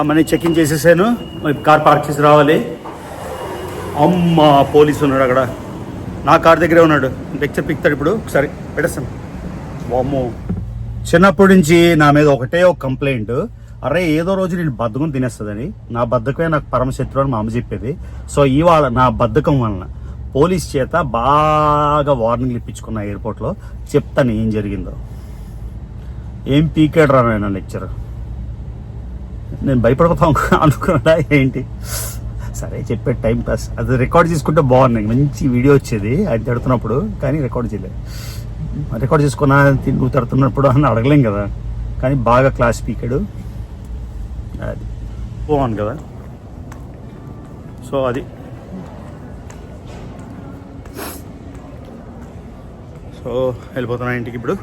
Money checking చేసేసాను. Car park చేసి రావాలి. అమ్మ పోలీసు ఉన్నాడు అక్కడ, నా కార్ దగ్గరే ఉన్నాడు. లెక్చర్ పిక్తాడు ఇప్పుడు. ఒకసారి పెట్టేస్తాను. వామ్మో, చిన్నప్పటి నుంచి నా మీద ఒకటే ఒక కంప్లైంట్, అరే ఏదో రోజు నేను బద్ధకం తినేస్తుందని. నా బద్ధకమే నాకు పరమశత్రువు అని మా అమ్మ చెప్పేది. సో ఇవాళ నా బద్ధకం వలన పోలీస్ చేత బాగా వార్నింగ్లు ఇప్పించుకున్న ఎయిర్పోర్ట్లో. చెప్తాను ఏం జరిగిందో. ఏం పీకాడు రా నాయన లెక్చర్. నేను భయపడిపోతాం అనుకున్నా ఏంటి. సరే చెప్పే టైం పాస్. అది రికార్డ్ చేసుకుంటే బాగున్నాయి, మంచి వీడియో వచ్చేది ఆయన తిడుతున్నప్పుడు. కానీ రికార్డ్ చేయలేదు. రికార్డ్ చేసుకున్నా నువ్వు తిడుతున్నప్పుడు అని అడగలేం కదా. కానీ బాగా క్లాస్ పీకాడు. అది బాగుంది కదా. సో అది సో వెళ్ళిపోతున్నా ఇంటికి ఇప్పుడు.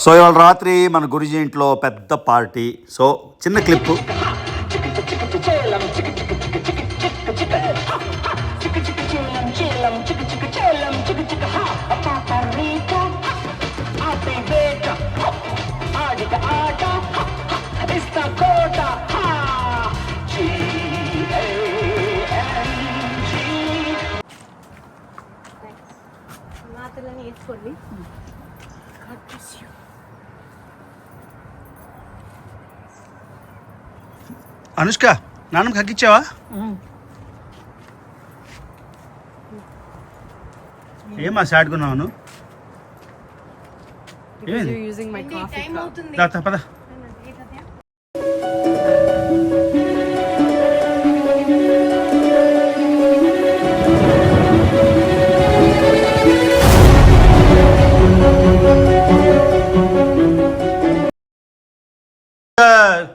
సో ఇవాళ రాత్రి మన గురుజీ ఇంట్లో పెద్ద పార్టీ. సో చిన్న క్లిప్పు. అనుష్క, నాన్నకి హక్కిచ్చావా? ఏమా సాడుకున్నావు? పద.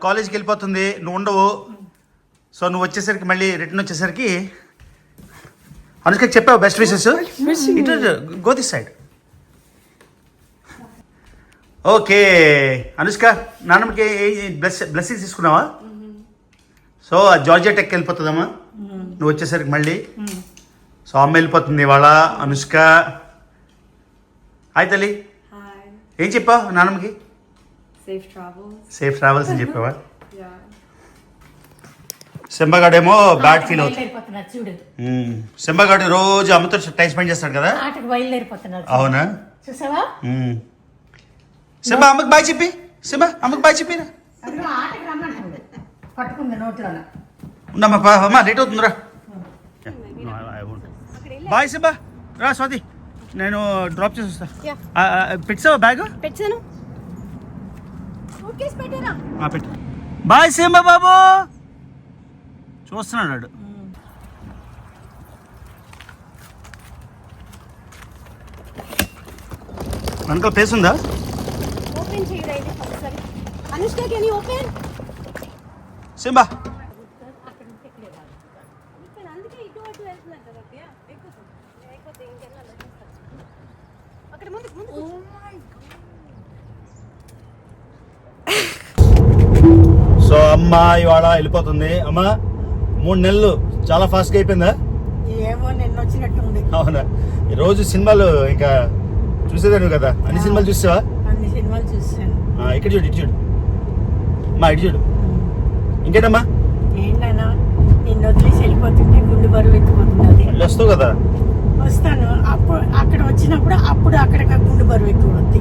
కాలేజ్కి వెళ్ళిపోతుంది, నువ్వు ఉండవు. సో నువ్వు వచ్చేసరికి మళ్ళీ రిటర్న్ వచ్చేసరికి అనుష్కకి చెప్పావు బెస్ట్ విషెస్. ఇటు go this side. Okay Anushka, నాన్నమ్మకి బ్లెస్సింగ్స్ తీసుకున్నావా? సో జార్జియా టెక్ వెళ్ళిపోతుందమ్మా నువ్వు వచ్చేసరికి మళ్ళీ. సో అమ్మ వెళ్ళిపోతుంది ఇవాళ. అనుష్క హాయ్ తల్లి. ఏం చెప్పావు నాన్నమ్మకి? సేఫ్ ట్రావెల్స్ అని చెప్పావా? సింబగాడేమో బ్యాడ్ ఫీల్ అవుతుంది. సింబగాడు రోజు అమ్మతో టైం స్పెండ్ చేస్తాడు కదా. అవునా? సింబ అమ్మకి బాయ్ చెప్పి. సింబ అమ్మకి బాయ్ చెప్పి. ఉండమ్మా లేట్ అవుతుందిరా. బాయ్ సింబ. రా స్వాతి, నేను డ్రాప్ చేసి వస్తా. పెట్టావా బ్యాగ్? పెట్టాను. బాయ్ సింబ బాబు. చూస్తున్నాడు. వెనకాల ప్లేస్ ఉందా? సింబా సో అమ్మ ఇవాళ వెళ్ళిపోతుంది. అమ్మ 3 నెలలు చాలా ఫాస్ట్గా అయిపోయిందా? ఏమో నిన్న వచ్చినట్టుంది. అవునా? ఈరోజు సినిమాలు ఇంకా చూసేదాను కదా. అన్ని సినిమాలు చూసావా? అన్ని సినిమాలు చూసాను. ఇక్కడ చూడు, ఇటు చూడు మా, ఇటు చూడు. ఇంకేటమ్మా? ఏంటన్నా నిన్ను వదిలేసి వెళ్ళిపోతుంటే గుండె బరువు ఎక్కిపోతున్నది. వస్తావు కదా? వస్తాను. అప్పుడు అక్కడ వచ్చినప్పుడు అప్పుడు అక్కడ గుండె బరువు ఎక్కువద్ది.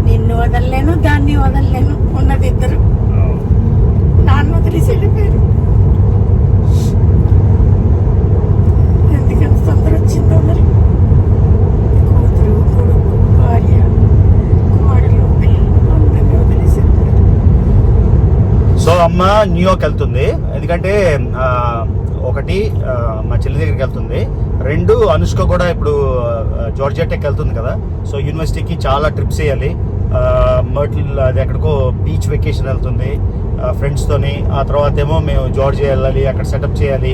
నిన్ను వదలలేను, దాన్ని వదలలేను. ఉన్నది ఇద్దరు. నాన్న వదిలేసి వెళ్ళిపోయారు. ఎందుకంత తొందర వచ్చిందో మరి. కూతురు, కొడుకు, భార్య, కోడలు అందరినీ వదిలేసి వెళ్ళిపోయారు. సో అమ్మ న్యూయార్క్ వెళ్తుంది. ఎందుకంటే ఒకటి మా చెల్లి దగ్గరికి వెళ్తుంది, 2 అనుష్క కూడా ఇప్పుడు జార్జియా టెక్ వెళ్తుంది కదా. సో యూనివర్సిటీకి చాలా ట్రిప్స్ వేయాలి. మర్టిల్ అది ఎక్కడికో బీచ్ వెకేషన్ వెళ్తుంది ఫ్రెండ్స్తోని. ఆ తర్వాత ఏమో మేము జార్జియా వెళ్ళాలి, అక్కడ సెటప్ చేయాలి.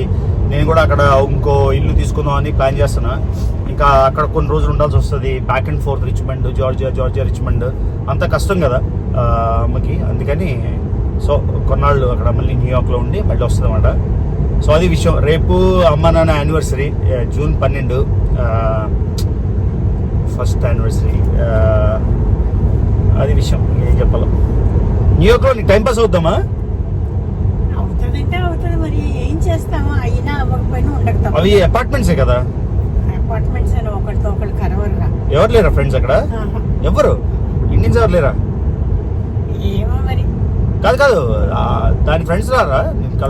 నేను కూడా అక్కడ ఇంకో ఇల్లు తీసుకుందాం అని ప్లాన్ చేస్తున్నా. ఇంకా అక్కడ కొన్ని రోజులు ఉండాల్సి వస్తుంది. Back and fourth Richmond, Georgia Richmond అంత కష్టం కదా అమ్మకి. అందుకని సో కొన్నాళ్ళు అక్కడ మళ్ళీ న్యూయార్క్లో ఉండి మళ్ళీ వస్తుంది అన్నమాట. సో అది విషయం. రేపు అమ్మ నాన్న యానివర్సరీ, జూన్ 12 ఫస్ట్ యానివర్సరీ. అది విషయం, ఏం చెప్పాలో. న్యూయార్క్లో నీకు టైం పాస్ అవుద్దామా? అవుతుందంటే అవుతుంది, మరి ఏం చేస్తాము, అయినా అవ్వకపోయినా ఉండక అవి అపార్ట్మెంట్సే కదా. అపార్ట్మెంట్స్ అని ఒకటితో ఒకటి కరవర్రా. ఎవరు లేరా ఫ్రెండ్స్ అక్కడ? ఎవరు ఇండియన్స్ ఎవరు లేరా? ఏమో మరి. కాదు దాని ఫ్రెండ్స్ రారా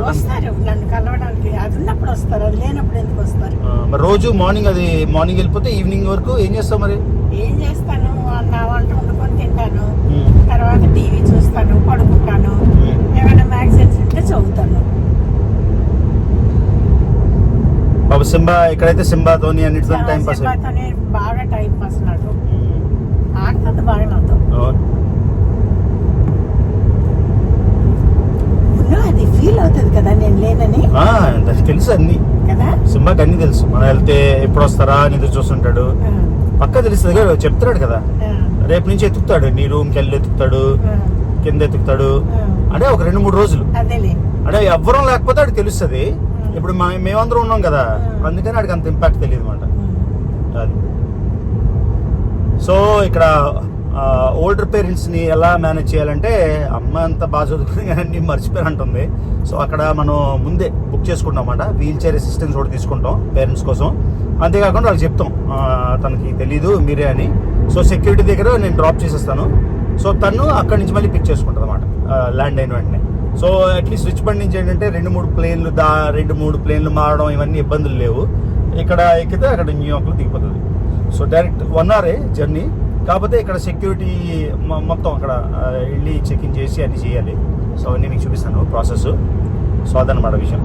వస్తారు నన్ను కలవడానికి, అది ఉన్నప్పుడు వస్తారు, అది లేనప్పుడు ఎందుకు వస్తారు? మరి రోజు మార్నింగ్ వెళ్ళిపోతే ఈవినింగ్ వరకు ఏం చేస్తావు మరి? ఏం చేస్తాను, నా వంట వండుకొని తింటాను, తర్వాత టీవీ చూస్తాను, పడుకుంటాను, ఏమైనా మ్యాగజైన్స్ ఉంటే చదువుతాను. బాబు సింబా ఇక్కడైతే సింబాతోని అన్నిటితో టైం పాస్. సింబాతోనే బాగా టైం పాస్ నాకు. ఆడుతుంది బాగా నాతో. అది ఫీల్ అవుతుంది కదా నేను లేనని. దానికి తెలుసు అన్ని కదా, సింబాకి అన్ని తెలుసు. మనం వెళ్తే ఎప్పుడు వస్తారా అని ఎదురు చూస్తుంటాడు. పక్క తెలుస్తుంది కదా, చెప్తున్నాడు కదా రేపు నుంచి ఎత్తుకుతాడు, నీ రూమ్కి వెళ్ళి ఎత్తుకుతాడు, కింద ఎత్తుకుతాడు. అంటే ఒక 2-3 రోజులు అంటే ఎవ్వరం లేకపోతే ఆడికి తెలుస్తుంది. ఇప్పుడు మేమందరం ఉన్నాం కదా, అందుకని ఆడికి అంత ఇంపాక్ట్ తెలియదు అనమాట. అది సో ఇక్కడ ఓల్డర్ పేరెంట్స్ని ఎలా మేనేజ్ చేయాలంటే, అమ్మ అంతా బాగా చదువుతుంది కానీ అన్నీ మర్చిపోయారంటుంది. సో అక్కడ మనం ముందే బుక్ చేసుకుంటాం అన్నమాట, వీల్ చైర్ అసిస్టెన్స్ కూడా తీసుకుంటాం పేరెంట్స్ కోసం. అంతేకాకుండా వాళ్ళకి చెప్తాం తనకి తెలీదు మీరే అని. సో సెక్యూరిటీ దగ్గర నేను డ్రాప్ చేసేస్తాను. సో తను అక్కడి నుంచి మళ్ళీ పిక్ చేసుకుంటుంది అన్నమాట ల్యాండ్ అయిన వెంటనే. సో అట్లీస్ట్ రిచ్ బండ్ నుంచి ఏంటంటే 2-3 ప్లేన్లు మారడం ఇవన్నీ ఇబ్బందులు లేవు. ఇక్కడ ఎక్కితే అక్కడ న్యూయార్క్లో దిగిపోతుంది. So direct 1 hour journey. కాకపోతే ఇక్కడ సెక్యూరిటీ మొత్తం అక్కడ వెళ్ళి చెక్ ఇన్ చేసి అన్ని చేయాలి. సో అన్నీ మీకు చూపిస్తాను ప్రాసెస్. సో అదనమాట విషయం.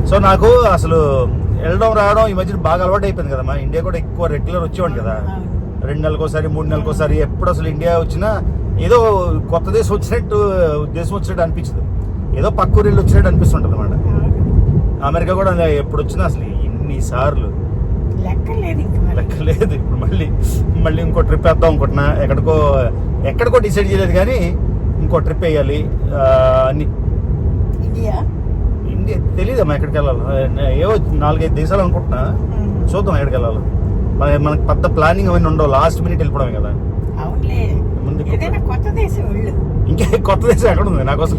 సో నాకు అసలు వెళ్ళడం రావడం ఈ మధ్యన బాగా అలవాటు అయిపోయింది కదా. మా ఇండియా కూడా ఎక్కువ రెగ్యులర్ వచ్చేవాడు కదా, 2 నెలలకోసారి 3 నెలలకోసారి. ఎప్పుడు అసలు ఇండియా వచ్చినా ఏదో కొత్త దేశం వచ్చినట్టు అనిపించదు, ఏదో పక్క ఊరిళ్ళు వచ్చినట్టు అనిపిస్తుంటుంది అన్నమాట. అమెరికా కూడా ఎప్పుడు వచ్చినా అసలు ఇన్నిసార్లు లెక్కలేదు. ఇప్పుడు మళ్ళీ ఇంకో ట్రిప్ వేద్దాం అనుకుంటున్నా. ఎక్కడికో డిసైడ్ చేయలేదు కానీ ఇంకో ట్రిప్ వేయాలి. అన్ని ఇండియా తెలియదమ్మా ఎక్కడికి వెళ్ళాలి. ఏవో 4-5 దేశాలు అనుకుంటున్నా, చూద్దాం ఎక్కడికి వెళ్ళాలి. మనకి పెద్ద ప్లానింగ్ అవన్నీ ఉండవు, లాస్ట్ మినిట్ వెళ్ళిపోవడమే కదా. ముందు ఇంకా కొత్త దేశం ఎక్కడ ఉంది? నాకోసం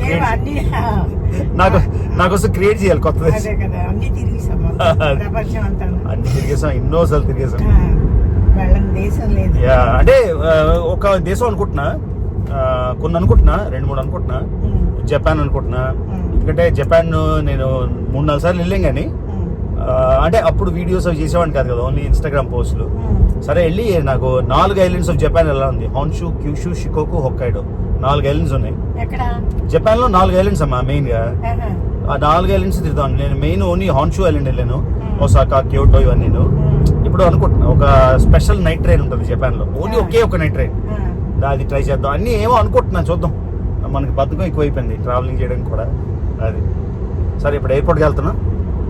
క్రియేట్ చేయాలి కొత్త దేశం. అన్ని తిరిగేసాం, ఎన్నోసార్లు తిరిగేసాం. అంటే ఒక దేశం అనుకుంటున్నా, కొన్ని అనుకుంటున్నా, 2-3 అనుకుంటున్నా. జపాన్ అనుకుంటున్నా, ఎందుకంటే జపాన్ నేను 3-4 సార్లు వెళ్ళాం కానీ అంటే అప్పుడు వీడియోస్ అవి చేసేవాడిని కాదు కదా, ఓన్లీ ఇన్స్టాగ్రామ్ పోస్టులు. సరే వెళ్ళి నాకు 4 ఐలాండ్స్ ఆఫ్ జపాన్ ఎలా ఉంది, హాన్షు, క్యూషు, షికోకు, హొక్కైడో, 4 ఐలాండ్స్ ఉన్నాయి జపాన్ లో. 4 ఐలాండ్స్ అమ్మా మెయిన్ గా. ఆ 4 ఐలాండ్స్ తిరుగుతాను నేను. మెయిన్ ఓన్లీ హాన్షు ఐలాండ్ వెళ్ళాను, ఒసాకా, క్యోటో ఇవన్నీ. ఇప్పుడు అనుకుంటున్నా ఒక స్పెషల్ నైట్ ట్రైన్ ఉంటుంది జపాన్ లో, ఓన్లీ ఒక నైట్ ట్రైన్, అది ట్రై చేద్దాం అన్ని ఏమో అనుకుంటున్నా. చూద్దాం, మనకి బద్ధకం ఎక్కువైపోయింది ట్రావెలింగ్ చేయడం కూడా. అది సరే ఇప్పుడు ఎయిర్పోర్ట్కి వెళ్తున్నా,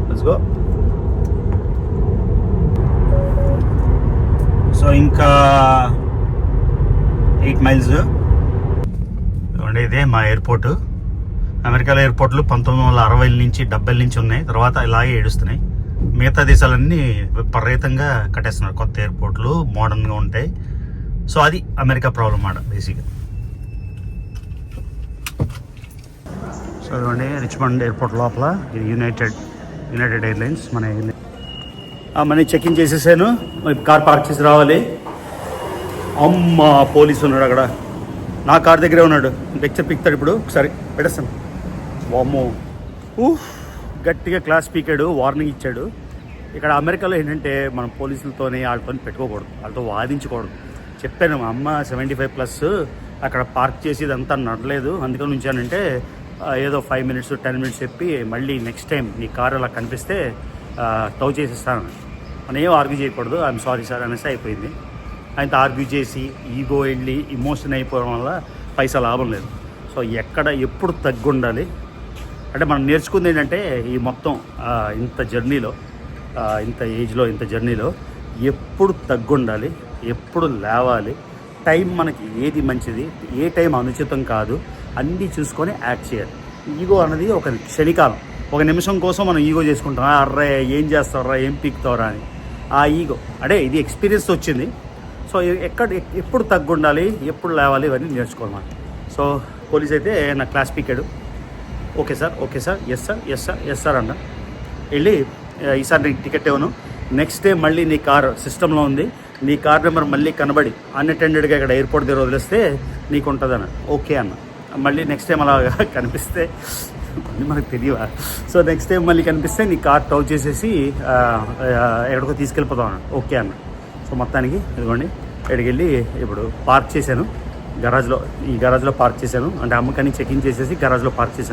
లెట్స్ గో. సో ఇంకా 8 miles. ఇదే మా ఎయిర్పోర్ట్. అమెరికాలో ఎయిర్పోర్ట్లు 1960 నుంచి 70 నుంచి ఉన్నాయి, తర్వాత ఇలాగే ఏడుస్తున్నాయి. మిగతా దేశాలన్నీ విపరీతంగా కట్టేస్తున్నారు కొత్త ఎయిర్పోర్ట్లు, మోడర్న్గా ఉంటాయి. సో అది అమెరికా ప్రాబ్లం మాట బేసిక్గా. సో ఇవ్వండి రిచ్మండ్ ఎయిర్పోర్ట్ లోపల ఇది యునైటెడ్ ఎయిర్లైన్స్ మన ఎయిర్లైన్. మనీ చెక్ ఇన్ చేసేసాను, కార్ పార్క్ చేసి రావాలి. అమ్మ పోలీసు ఉన్నాడు అక్కడ, నా కార్ దగ్గరే ఉన్నాడు. లెక్చర్ పిక్తాడు ఇప్పుడు, ఒకసారి పెట్టేస్తాను. వామ్మో గట్టిగా క్లాస్ పీకాడు, వార్నింగ్ ఇచ్చాడు. ఇక్కడ అమెరికాలో ఏంటంటే మనం పోలీసులతోనే వాళ్ళతో పెట్టుకోకూడదు, వాళ్ళతో వాదించకూడదు. చెప్పాను మా అమ్మ 75+ అక్కడ పార్క్ చేసి ఇదంతా నడలేదు, అందుకని ఉంచానంటే ఏదో 5 minutes 10 minutes చెప్పి మళ్ళీ నెక్స్ట్ టైం నీ కారు అలా కనిపిస్తే టవ్ చేసేస్తాను అని ఏం ఆర్గ్యూ చేయకూడదు. ఐఎమ్ సారీ సార్ అనేసి అయిపోయింది. ఆయనతో ఆర్గ్యూ చేసి ఈగో వెళ్ళి ఇమోషన్ అయిపోవడం వల్ల పైసా లాభం లేదు. సో ఎప్పుడు తగ్గుండాలి అంటే మనం నేర్చుకుంది ఏంటంటే ఈ మొత్తం ఇంత జర్నీలో, ఇంత ఏజ్లో, ఇంత జర్నీలో ఎప్పుడు తగ్గుండాలి, ఎప్పుడు లేవాలి, టైం మనకి ఏది మంచిది, ఏ టైం అనుచితం కాదు, అన్నీ చూసుకొని యాక్ట్ చేయాలి. ఈగో అన్నది ఒక క్షణికాలం, ఒక నిమిషం కోసం మనం ఈగో చేసుకుంటాం. అర్రే ఏం చేస్తావురా, ఏం పీకుతావురా అని. ఆ ఈగో అంటే ఇది ఎక్స్పీరియన్స్ వచ్చింది. సో ఎప్పుడు తగ్గుండాలి, ఎప్పుడు లేవాలి, ఇవన్నీ నేర్చుకోవాలి మనం. సో పోలీస్ అయితే నా క్లాస్ పీకాడు. ఓకే సార్ ఎస్ సార్ అన్న. వెళ్ళి ఈసారి నీకు టికెట్ ఇవ్వను, నెక్స్ట్ డే మళ్ళీ నీ కార్ సిస్టంలో ఉంది, నీ కార్ నెంబర్ మళ్ళీ కనబడి అన్అటెండెడ్గా ఇక్కడ ఎయిర్పోర్ట్ దగ్గర వదిలేస్తే నీకు ఉంటుందన్న. ఓకే అన్న. మళ్ళీ నెక్స్ట్ టైం అలా కనిపిస్తే మళ్ళీ మనకు తెలియవా, సో నెక్స్ట్ టైం మళ్ళీ కనిపిస్తే నీ కార్ టౌ చేసేసి ఎక్కడికో తీసుకెళ్ళిపోతాం అన్న. ఓకే అన్న. సో మొత్తానికి ఇదిగోండి ఇక్కడికి వెళ్ళి ఇప్పుడు పార్క్ చేశాను ఈ గరాజ్లో పార్క్ చేశాను. అంటే అమ్మకాన్ని చెక్-ఇన్ చేసేసి గరాజ్లో పార్క్ చేసి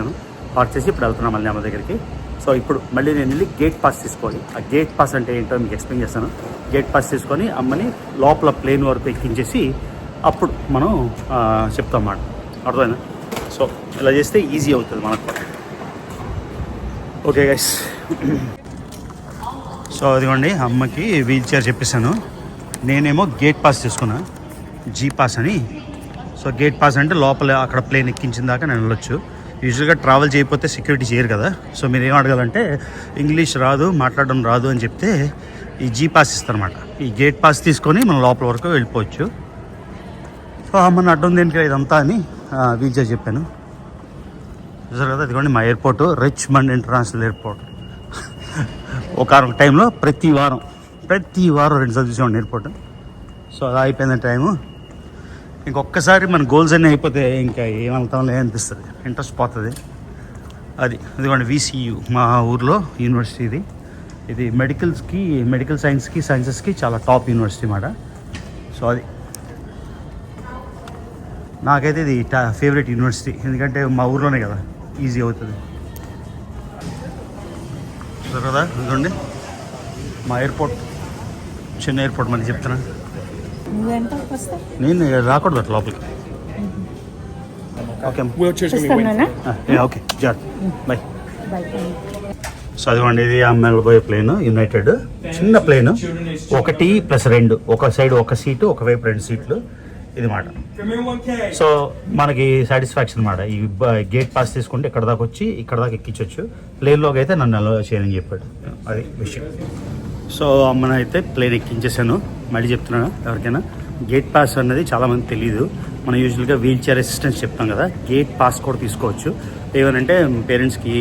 ఇప్పుడు వెళ్తున్నాను మళ్ళీ అమ్మ దగ్గరికి. సో ఇప్పుడు మళ్ళీ నేను వెళ్ళి గేట్ పాస్ తీసుకోవాలి. ఆ గేట్ పాస్ అంటే ఏంటో మీకు ఎక్స్ప్లెయిన్ చేస్తాను. గేట్ పాస్ తీసుకొని అమ్మని లోపల ప్లేన్ వరకు ఎక్కించేసి అప్పుడు మనం చెప్తాం అన్నమాట. అర్థమైందా? సో ఇలా చేస్తే ఈజీ అవుతుంది మనకు. ఓకే గైస్, సో అదిగోండి అమ్మకి వీల్ చైర్ చెప్పేశాను. నేనేమో గేట్ పాస్ తీసుకున్నా, జీ పాస్ అని. సో గేట్ పాస్ అంటే లోపల అక్కడ ప్లేన్ ఎక్కించిన దాకా నేను వెళ్ళొచ్చు. యూజువల్గా ట్రావెల్ చేయకపోతే సెక్యూరిటీ చేయరు కదా. సో మీరు ఏం అడగాలంటే ఇంగ్లీష్ రాదు, మాట్లాడడం రాదు అని చెప్తే ఈ జీ పాస్ ఇస్తారన్నమాట. ఈ గేట్ పాస్ తీసుకొని మనం లోపల వరకు వెళ్ళిపోవచ్చు. సో అమ్మని అడ్డం దేనికి ఇదంతా అని వీల్ చైర్ చెప్పాను. చూసారు కదా, ఇదిగోండి మా ఎయిర్పోర్టు, రిచ్మండ్ ఇంటర్నేషనల్ ఎయిర్పోర్ట్. ఒక టైంలో ప్రతి వారం 2 సార్లు చూసామండి ఎయిర్పోర్ట్. సో అది అయిపోయింది టైము. ఇంకొకసారి మన గోల్స్ అన్నీ అయిపోతే ఇంకా ఏం వెళ్తాంలే అనిపిస్తుంది, ఇంట్రెస్ట్ పోతుంది. ఇదిగోండి VCU మా ఊర్లో యూనివర్సిటీ. ఇది మెడికల్ సైన్సెస్కి చాలా టాప్ యూనివర్సిటీ అన్నమాట. సో అది నాకైతే ఇది ఫేవరెట్ యూనివర్సిటీ, ఎందుకంటే మా ఊర్లోనే కదా, ఈజీ అవుతుంది. చూసారు కదా, ఇదిగోండి మా ఎయిర్పోర్ట్, చిన్న ఎయిర్పోర్ట్ మళ్ళీ చెప్తున్నా. నేను రాకూడదు అట్లా లోపలికి. ఓకే ఓకే జాగ్రత్త, బాయ్. సో అదిగోండి ఇది అమ్మాయిలు పోయే ప్లేన్, యునైటెడ్ చిన్న ప్లేన్, 1+2, ఒక సైడ్ ఒక సీటు, ఒకవైపు 2 సీట్లు ఇది మాట. సో మనకి సాటిస్ఫాక్షన్ అన్నమాట. ఈ గేట్ పాస్ తీసుకుంటే ఇక్కడ దాకా వచ్చి ఇక్కడ దాకా ఎక్కించవచ్చు. ప్లేన్లోకి అయితే నన్ను అలో చేయని చెప్పాడు, అది విషయం. సో అమ్మను అయితే ప్లేన్ ఎక్కించేసాను. మళ్ళీ చెప్తున్నాను ఎవరికైనా, గేట్ పాస్ అన్నది చాలామంది తెలియదు. మనం యూజువల్గా వీల్ చైర్ అసిస్టెన్స్ చెప్తాం కదా, గేట్ పాస్ కూడా తీసుకోవచ్చు. ఏమనంటే పేరెంట్స్కి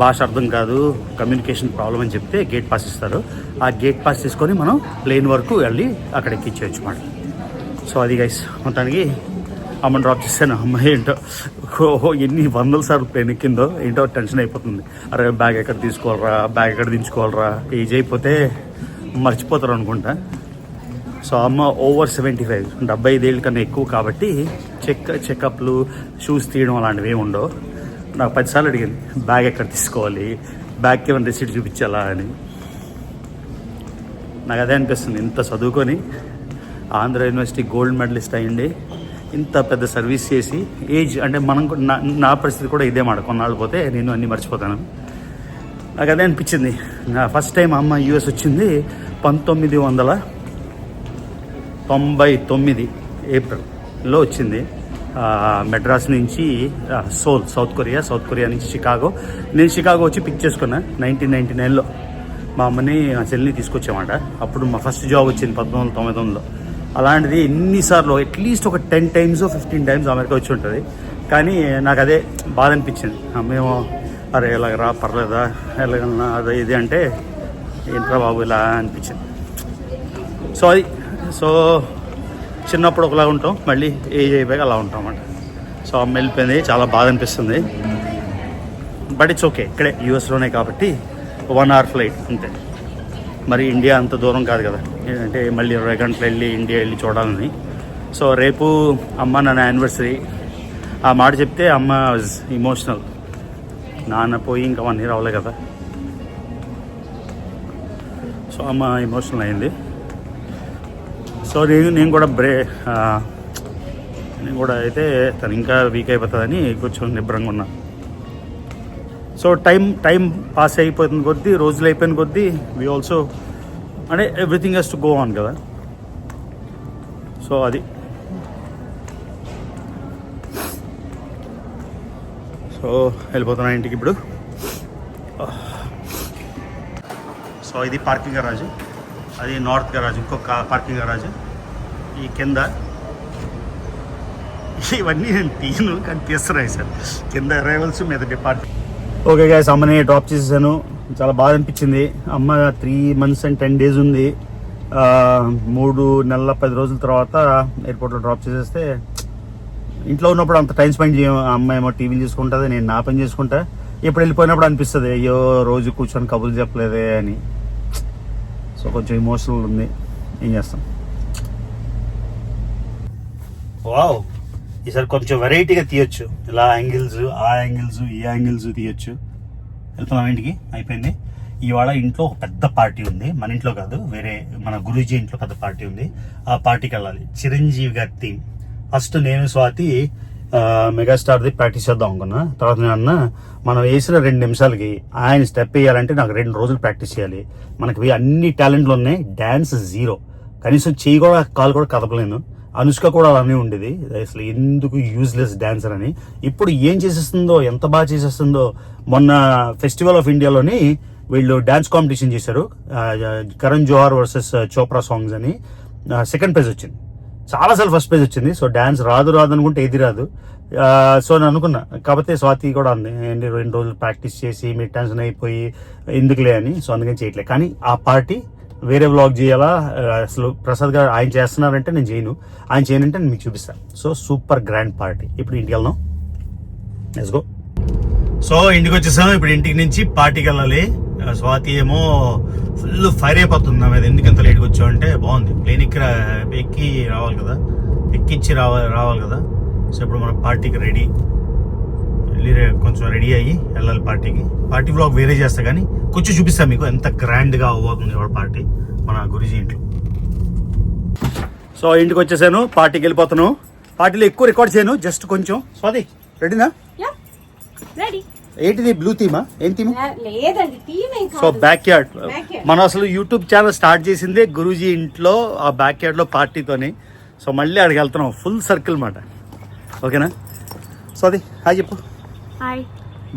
భాష అర్థం కాదు, కమ్యూనికేషన్ ప్రాబ్లం అని చెప్తే గేట్ పాస్ ఇస్తారు. ఆ గేట్ పాస్ తీసుకొని మనం ప్లేన్ వరకు వెళ్ళి అక్కడ ఎక్కించవచ్చు అన్నమాట. సో అది గైస్, మొత్తానికి అమ్మని డ్రాప్ చేశాను. అమ్మ ఏంటో ఎన్ని 100 సార్లు ప్లేన్ ఎక్కిందో ఏంటో టెన్షన్ అయిపోతుంది. అరే బ్యాగ్ ఎక్కడ తీసుకోవాలరా, దించుకోవాలరా, ఏజ్ అయిపోతే మర్చిపోతారు అనుకుంటా. సో అమ్మ ఓవర్ 75, 75 ఏళ్ళ కన్నా ఎక్కువ కాబట్టి చెకప్లు, షూస్ తీయడం అలాంటివి ఏమి ఉండవు. నాకు 10 సార్లు అడిగింది బ్యాగ్ ఎక్కడ తీసుకోవాలి, బ్యాగ్కి ఏమైనా రిసీట్ చూపించాలా అని. నాకు అదే అనిపిస్తుంది, ఇంత చదువుకొని ఆంధ్ర యూనివర్సిటీ గోల్డ్ మెడలిస్ట్ అయ్యింది, ఇంత పెద్ద సర్వీస్ చేసి ఏజ్ అంటే మనం నా పరిస్థితి కూడా ఇదే మాట. కొన్నాళ్ళు పోతే నేను అన్నీ మర్చిపోతాను. నాకు అదే అనిపించింది. నా ఫస్ట్ టైం అమ్మ US వచ్చింది 1999 ఏప్రిల్లో వచ్చింది. మెడ్రాస్ నుంచి సోల్, సౌత్ కొరియా నుంచి షికాగో. నేను షికాగో వచ్చి పిక్ చేసుకున్నా 1999లో. మా అమ్మని మా చెల్లిని తీసుకొచ్చామాట. అప్పుడు మా ఫస్ట్ జాబ్ వచ్చింది 1999లో. అలాంటిది ఎన్నిసార్లు, అట్లీస్ట్ ఒక 10 times 15 times అమెరికా వచ్చి ఉంటుంది. కానీ నాకు అదే బాధ అనిపించింది. మేము అరే ఎలాగరా, పర్లేదా, ఎలాగన్నా అదే ఇది అంటే ఏంట్రా బాబు ఇలా అనిపించింది. సో చిన్నప్పుడు ఒకలా ఉంటాం, మళ్ళీ ఏజ్ అయిపోయాక అలా ఉంటాం అన్నమాట. సో అమ్మ వెళ్ళిపోయింది, చాలా బాధ అనిపిస్తుంది. బట్ ఇట్స్ ఓకే, ఇక్కడే యూఎస్లోనే కాబట్టి 1 hour ఫ్లైట్ అంతే. మరి ఇండియా అంత దూరం కాదు కదా, అంటే మళ్ళీ 20 గంటలు వెళ్ళి ఇండియా వెళ్ళి చూడాలని. సో రేపు అమ్మ నా యానివర్సరీ. ఆ మాట చెప్తే అమ్మ ఇమోషనల్. నాన్న పోయి ఇంకా 1 year అవ్వలే కదా. సో అమ్మ ఎమోషనల్ అయింది. సో నేను కూడా అయితే తను ఇంకా వీక్ అయిపోతుందని కొంచెం నిబ్బరంగా ఉన్నా. సో టైం పాస్ అయిపోతున్న కొద్దీ, రోజులు అయిపోయిన కొద్దీ వి ఆల్సో అంటే everything has to go on కదా. సో అది. సో వెళ్ళిపోతున్నా ఇంటికి ఇప్పుడు. సో ఇది పార్కింగ్ గరాజ్, అది నార్త్ గరాజ్, ఇంకొక పార్కింగ్ గరాజ్. ఈ కింద ఇవన్నీ నేను తీను కానీ తీస్తున్నాయి సార్ కింద అరైవల్స్ మీద డిపార్ట్మెంట్. ఓకే గైస్, అమ్మని డ్రాప్ చేసేసాను. చాలా బాగా అనిపించింది. అమ్మ 3 months and 10 days ఉంది. 3 నెలల 10 రోజుల తర్వాత ఎయిర్పోర్ట్లో డ్రాప్ చేసేస్తే ఇంట్లో ఉన్నప్పుడు అంత టైం స్పెండ్ చేయం. అమ్మ ఏమో టీవీలు చూసుకుంటుంది, నేను నా పని చేసుకుంటా. ఎప్పుడు వెళ్ళిపోయినప్పుడు అనిపిస్తుంది అయ్యో రోజు కూర్చొని కబుర్లు చెప్పలేదే అని. సో కొంచెం ఎమోషనల్ ఉంది, ఏం చేస్తాం. వావ్, ఈసారి కొంచెం వెరైటీగా తీయొచ్చు. ఇలా యాంగిల్స్, ఆ యాంగిల్స్, ఈ యాంగిల్స్ తీయొచ్చు. వెళ్తున్నాం ఇంటికి, అయిపోయింది. ఇవాళ ఇంట్లో ఒక పెద్ద పార్టీ ఉంది. మన ఇంట్లో కాదు, వేరే మన గురూజీ ఇంట్లో పెద్ద పార్టీ ఉంది. ఆ పార్టీకి వెళ్ళాలి. చిరంజీవి గారి థీమ్. ఫస్ట్ నేను స్వాతి మెగాస్టార్ది ప్రాక్టీస్ చేద్దాం అనుకున్నా. తర్వాత నేను అన్న, మనం వేసిన 2 నిమిషాలకి ఆయన స్టెప్ వేయాలంటే నాకు 2 రోజులు ప్రాక్టీస్ చేయాలి. మనకి అన్ని టాలెంట్లు ఉన్నాయి, డ్యాన్స్ 0. కనీసం చెయ్యి కూడా కాలు కూడా కదపలేను. అనుష్క కూడా అలానే ఉండేది. అసలు ఎందుకు యూజ్లెస్ డాన్సర్ అని. ఇప్పుడు ఏం చేసేస్తుందో, ఎంత బాగా చేసేస్తుందో. మొన్న ఫెస్టివల్ ఆఫ్ ఇండియాలోని వీళ్ళు డాన్స్ కాంపిటీషన్ చేశారు, కరణ్ జోహార్ వర్సెస్ చోప్రా సాంగ్స్ అని. 2nd ప్రైజ్ వచ్చింది. చాలాసార్లు ఫస్ట్ ప్రైజ్ వచ్చింది. సో డాన్స్ రాదు అనుకుంటే ఏది రాదు. సో నేను అనుకున్నా, కాకపోతే స్వాతి కూడా అంది 2 రోజులు ప్రాక్టీస్ చేసి మీ టెన్షన్ అయిపోయి ఎందుకులే అని. సో అందుకని చేయట్లేదు. కానీ ఆ పార్టీ వేరే వ్లాగ్ చేయాలా. అసలు ప్రసాద్ గారు ఆయన చేస్తున్నారంటే నేను చేయను, ఆయన చేయనంటే నేను మీకు చూపిస్తాను. So super grand party. ఇప్పుడు ఇంటికి వెళ్దాం, లెట్స్ గో. సో ఇంటికి వచ్చేసాం. ఇప్పుడు ఇంటికి నుంచి పార్టీకి వెళ్ళాలి. స్వాతి ఏమో ఫుల్ ఫైర్ అయిపోతుంది నా మీద, ఎందుకు ఎంత లేట్గా వచ్చావు అంటే. బాగుంది, ప్లేన్ ఎక్కి రావాలి కదా, ఎక్కించి రావాలి కదా. సో ఇప్పుడు మనం పార్టీకి రెడీ, కొంచెం రెడీ అయ్యి వెళ్ళాలి పార్టీకి. పార్టీ బ్లాగ్ వేరే చేస్తా కానీ కొంచెం చూపిస్తాను మీకు ఎంత గ్రాండ్గా అవ్వబోతుంది ఇవాళ పార్టీ మన గురూజీ ఇంట్లో. సో ఇంటికి వచ్చేసాను, పార్టీకి వెళ్ళిపోతాను. పార్టీలో ఎక్కువ రికార్డ్ చేయను, జస్ట్ కొంచెం. స్వాతి రెడీనా? ఏంటిది బ్లూ థీమా? ఏం థీమ్? So back yard. మనం అసలు యూట్యూబ్ ఛానల్ స్టార్ట్ చేసిందే గురూజీ ఇంట్లో, ఆ బ్యాక్ యార్డ్ లో పార్టీతోని. సో మళ్ళీ అక్కడికి వెళ్తున్నాం, ఫుల్ సర్కిల్ మాట. ఓకేనా? సో అది హాయ్ చెప్పు.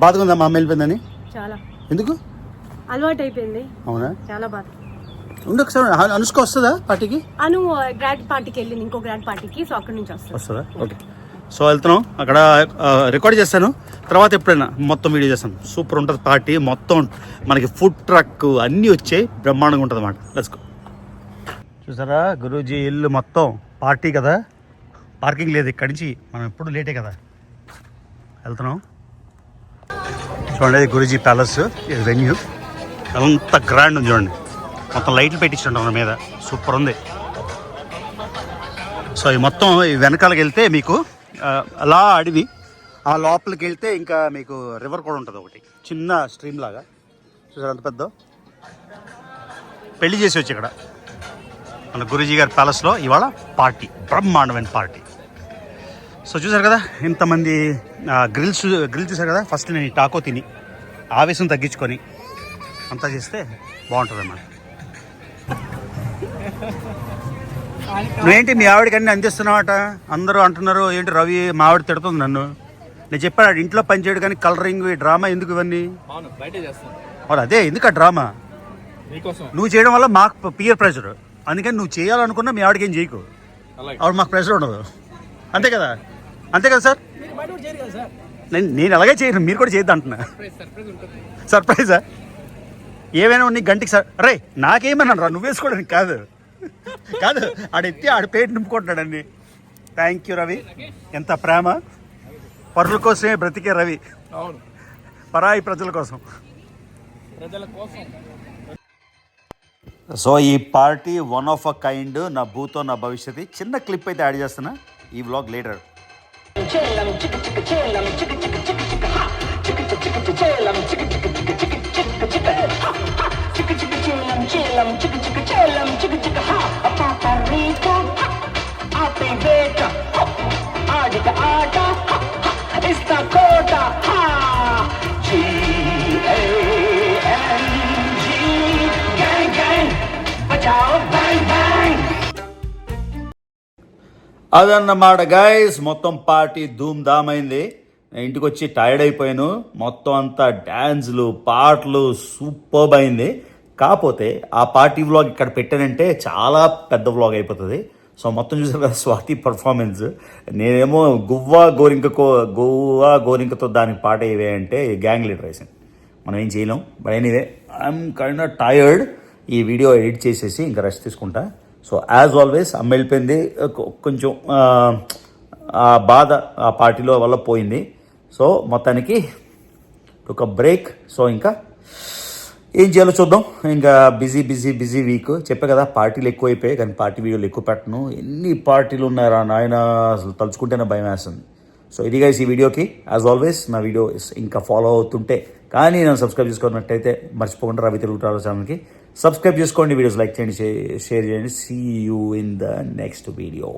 బాధగా ఉందా మా అమ్మ వెళ్ళిపోయిందని? చాలా. ఎందుకు? అలవాటు అయిపోయింది. అవునా? చాలా బాధ. ఉండి ఒకసారి అనుష్క వస్తుందా పార్టీకి? అను గ్రాండ్ పార్టీకి వెళ్ళింది, ఇంకో గ్రాండ్ పార్టీకి. సో అక్కడి నుంచి వస్తుందా? ఓకే. సో వెళ్తున్నాం, అక్కడ రికార్డ్ చేస్తాను, తర్వాత ఎప్పుడైనా మొత్తం వీడియో చేస్తాను. సూపర్ ఉంటుంది పార్టీ. మొత్తం మనకి ఫుడ్ ట్రక్ అన్నీ వచ్చాయి, బ్రహ్మాండంగా ఉంటుంది అన్నమాట. Let's go. చూసారా గురూజీ ఇల్లు మొత్తం పార్టీ కదా, పార్కింగ్ లేదు ఇక్కడి నుంచి. మనం ఎప్పుడు లేటే కదా. వెళ్తున్నాం. చూడండి, ఇది గురూజీ ప్యాలెస్, ఇది వెన్యూ. అంత గ్రాండ్ ఉంది చూడండి, మొత్తం లైట్లు పెట్టించుంటాం మన మీద, సూపర్ ఉంది. సో ఈ మొత్తం ఈ వెనకాలకి వెళ్తే మీకు అలా అడవి, ఆ లోపలికి వెళ్తే ఇంకా మీకు రివర్ కూడా ఉంటుంది, ఒకటి చిన్న స్ట్రీమ్ లాగా. చూసారు అంత పెద్ద. పెళ్లి చేసి వచ్చి ఇక్కడ మన గురూజీ గారి ప్యాలెస్లో ఇవాళ పార్టీ, బ్రహ్మాండమైన పార్టీ. సో చూసారు కదా ఇంతమంది గ్రిల్ చూసారు కదా. ఫస్ట్ నేను ఈ టాకో తిని ఆవేశం తగ్గించుకొని అంతా చేస్తే బాగుంటుంది అన్నమాట. నువ్వేంటి మీ ఆవిడకి అన్నీ అందిస్తున్నావట, అందరూ అంటున్నారు. ఏంటి రవి మా ఆవిడ తిడుతుంది నన్ను. నేను చెప్పాను ఇంట్లో పని చేయడు కానీ కలరింగ్ డ్రామా ఎందుకు ఇవన్నీ. మరి అదే ఎందుకు ఆ డ్రామా నువ్వు చేయడం వల్ల మాకు పియర్ ప్రెషర్. అందుకని నువ్వు చేయాలనుకున్నా మీ ఆవిడకి ఏం చేయకు, ఆవిడ మాకు ప్రెషర్ ఉండదు. అంతే కదా, అంతే కదా సార్. నేను అలాగే చేయను, మీరు కూడా చేయొద్దు అంటున్నా. సర్ప్రైజా? ఏమైనా ఉన్నాయి గంటకి సార్. అరే నాకేమన్నాను రా, నువ్వు వేసుకోవడానికి కాదు కాదు, ఆడెత్తి ఆడ పేరు నింపుకుంటున్నాడండి. Thank you Ravi. ఎంత ప్రేమ. పరుల కోసమే బ్రతికే రవి, పరాయి ప్రజల కోసం. సో ఈ party one of a kind. నా భూతో నా భవిష్యత్తు. చిన్న క్లిప్ అయితే యాడ్ చేస్తున్నా, ఈ వ్లాగ్ లేటర్. అదన్నమాట గైస్, మొత్తం పార్టీ ధూమ్ ధామ్ అయింది. ఇంటికి వచ్చి టైర్డ్ అయిపోయాను. మొత్తం అంతా డ్యాన్స్లు, పాటలు సూపర్బ్ అయింది. కాకపోతే ఆ పార్టీ వ్లాగ్ ఇక్కడ పెట్టానంటే చాలా పెద్ద వ్లాగ్ అయిపోతుంది. సో మొత్తం చూసారు కదా స్వాతి పర్ఫార్మెన్స్. నేనేమో గువ్వా గోరింకతో దానికి పాట ఏవే అంటే గ్యాంగ్ లీడర్ వేసాను. మనం ఏం చేయలేం. But anyway I'm kind of tired. ఈ వీడియో ఎడిట్ చేసేసి ఇంకా రెస్ట్ తీసుకుంటా. సో యాజ్ ఆల్వేస్ అమ్మ వెళ్ళిపోయింది. కొంచెం ఆ బాధ ఆ పార్టీలో వల్ల పోయింది. సో మొత్తానికి ఒక బ్రేక్. సో ఇంకా ఏం చేయాలో చూద్దాం. ఇంకా బిజీ వీక్. చెప్పే కదా పార్టీలు ఎక్కువైపోయాయి, కానీ పార్టీ వీడియోలు ఎక్కువ పెట్టను. ఎన్ని పార్టీలు ఉన్నారా నాయన, అసలు తలుచుకుంటేనే భయం వేస్తుంది. సో ఇది గైస్ ఈ వీడియోకి. యాజ్ ఆల్వేస్ నా వీడియో ఇంకా ఫాలో అవుతుంటే కానీ నేను సబ్స్క్రైబ్ చేసుకున్నట్టయితే మర్చిపోకుండా రవి తెలుగు ట్రావెల్ ఛానల్కి సబ్స్క్రైబ్ చేసుకోండి. వీడియోస్ లైక్ చేయండి, షేర్ చేయండి. See you in the next video.